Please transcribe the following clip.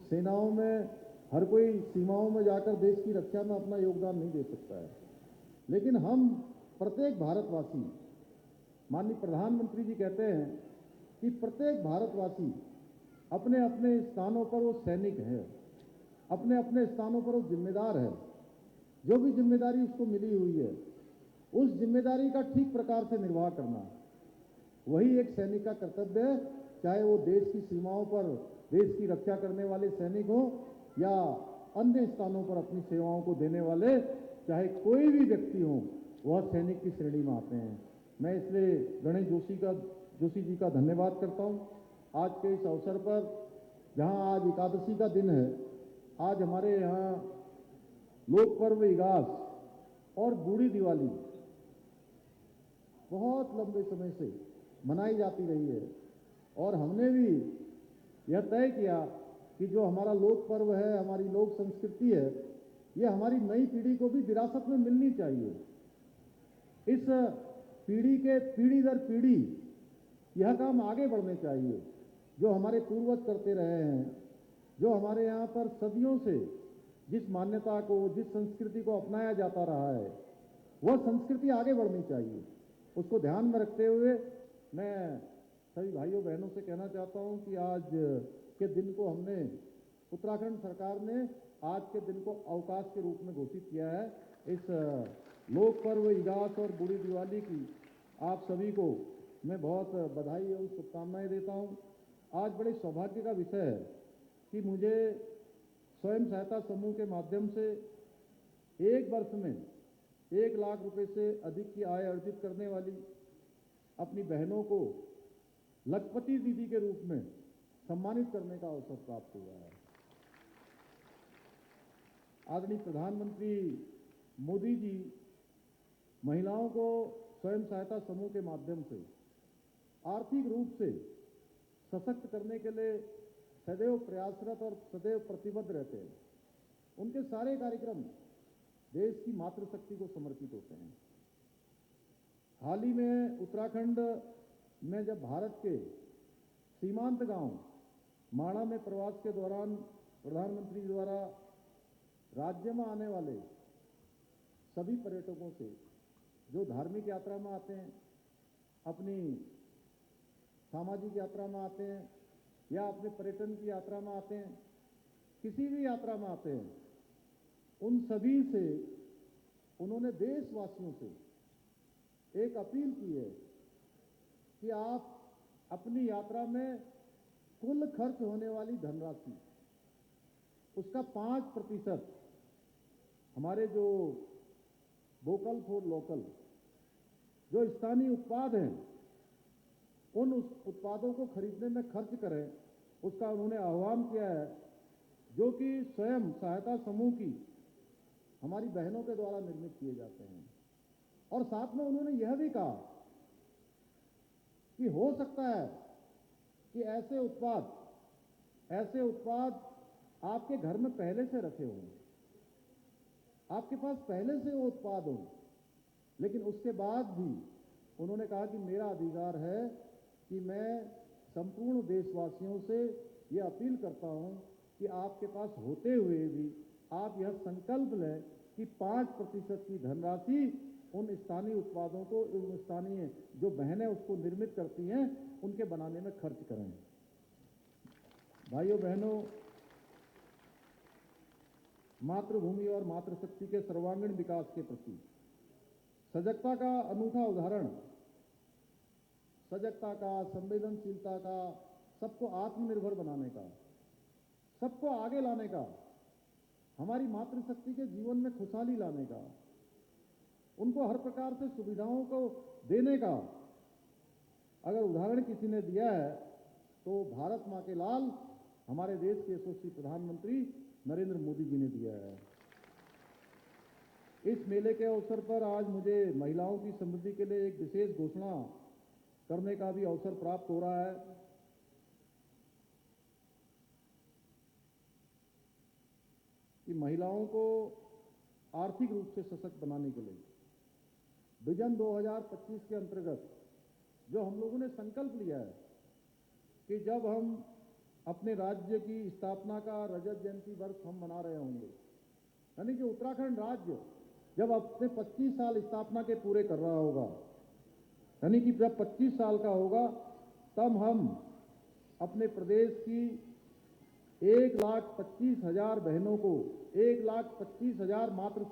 सेनाओं में हर कोई सीमाओं में जाकर देश की रक्षा में अपना योगदान नहीं दे सकता है, लेकिन हम प्रत्येक भारतवासी, माननीय प्रधानमंत्री जी कहते हैं कि प्रत्येक भारतवासी अपने अपने स्थानों पर वो सैनिक है, अपने अपने स्थानों पर वो जिम्मेदार है। जो भी जिम्मेदारी उसको मिली हुई है, उस जिम्मेदारी का ठीक प्रकार से निर्वाह करना, वही एक सैनिक का कर्तव्य है, चाहे वो देश की सीमाओं पर देश की रक्षा करने वाले सैनिक हो या अन्य स्थानों पर अपनी सेवाओं को देने वाले चाहे कोई भी व्यक्ति हो, वह सैनिक की श्रेणी में आते हैं। मैं इसलिए गणेश जोशी जी का धन्यवाद करता हूं। आज के इस अवसर पर, जहां आज एकादशी का दिन है, आज हमारे यहाँ लोक पर्व इगास और बूढ़ी दिवाली बहुत लंबे समय से मनाई जाती रही है, और हमने भी यह तय किया कि जो हमारा लोक पर्व है, हमारी लोक संस्कृति है, ये हमारी नई पीढ़ी को भी विरासत में मिलनी चाहिए। इस पीढ़ी दर पीढ़ी यह काम आगे बढ़ने चाहिए। जो हमारे पूर्वज करते रहे हैं, जो हमारे यहाँ पर सदियों से जिस मान्यता को, जिस संस्कृति को अपनाया जाता रहा है, वह संस्कृति आगे बढ़नी चाहिए। उसको ध्यान में रखते हुए मैं सभी भाइयों बहनों से कहना चाहता हूं कि आज के दिन को हमने, उत्तराखंड सरकार ने आज के दिन को अवकाश के रूप में घोषित किया है। इस लोक पर्व इगास और बूढ़ी दिवाली की आप सभी को मैं बहुत बधाई एवं शुभकामनाएं देता हूं। आज बड़े सौभाग्य का विषय है कि मुझे स्वयं सहायता समूह के माध्यम से एक वर्ष में 1 लाख रुपए से अधिक की आय अर्जित करने वाली अपनी बहनों को लखपति दीदी के रूप में सम्मानित करने का अवसर प्राप्त हुआ है। आदरणीय प्रधानमंत्री मोदी जी महिलाओं को स्वयं सहायता समूह के माध्यम से आर्थिक रूप से सशक्त करने के लिए सदैव प्रयासरत और सदैव प्रतिबद्ध रहते हैं। उनके सारे कार्यक्रम देश की मातृशक्ति को समर्पित होते हैं। हाल ही में उत्तराखंड में जब भारत के सीमांत गांव माणा में प्रवास के दौरान प्रधानमंत्री द्वारा राज्य में आने वाले सभी पर्यटकों से, जो धार्मिक यात्रा में आते हैं, अपनी सामाजिक यात्रा में आते हैं या अपने पर्यटन की यात्रा में आते हैं, किसी भी यात्रा में आते हैं, उन सभी से उन्होंने देशवासियों से एक अपील की है कि आप अपनी यात्रा में कुल खर्च होने वाली धनराशि उसका 5% हमारे जो वोकल फॉर लोकल, जो स्थानीय उत्पाद हैं, उन उत्पादों को खरीदने में खर्च करें। उसका उन्होंने आह्वान किया है, जो कि स्वयं सहायता समूह की हमारी बहनों के द्वारा निर्मित किए जाते हैं। और साथ में उन्होंने यह भी कहा कि हो सकता है कि ऐसे उत्पाद आपके घर में पहले से रखे हों, आपके पास पहले से वो उत्पाद हों, लेकिन उसके बाद भी उन्होंने कहा कि मेरा अधिकार है कि मैं संपूर्ण देशवासियों से यह अपील करता हूं कि आपके पास होते हुए भी आप यह संकल्प लें कि 5% की धनराशि उन स्थानीय उत्पादों को, उन स्थानीय जो बहनें उसको निर्मित करती हैं, उनके बनाने में खर्च करें। भाइयों बहनों, मातृभूमि और मातृशक्ति के सर्वांगीण विकास के प्रति सजगता का अनूठा उदाहरण, सजगता का, संवेदनशीलता का, सबको आत्मनिर्भर बनाने का, सबको आगे लाने का, हमारी मातृशक्ति के जीवन में खुशहाली लाने का, उनको हर प्रकार से सुविधाओं को देने का अगर उदाहरण किसी ने दिया है तो भारत मां के लाल, हमारे देश के यशस्वी प्रधानमंत्री नरेंद्र मोदी जी ने दिया है। इस मेले के अवसर पर आज मुझे महिलाओं की समृद्धि के लिए एक विशेष घोषणा करने का भी अवसर प्राप्त हो रहा है। कि महिलाओं को आर्थिक रूप से सशक्त बनाने के लिए विजन 2025 के अंतर्गत जो हम लोगों ने संकल्प लिया है कि जब हम अपने राज्य की स्थापना का रजत जयंती वर्ष हम मना रहे होंगे। यानी कि उत्तराखंड राज्य जब अपने 25 साल स्थापना के पूरे कर रहा होगा, यानी कि जब 25 साल का होगा, तब हम अपने प्रदेश की 1,25,000 बहनों को, 1,25,000 मातृ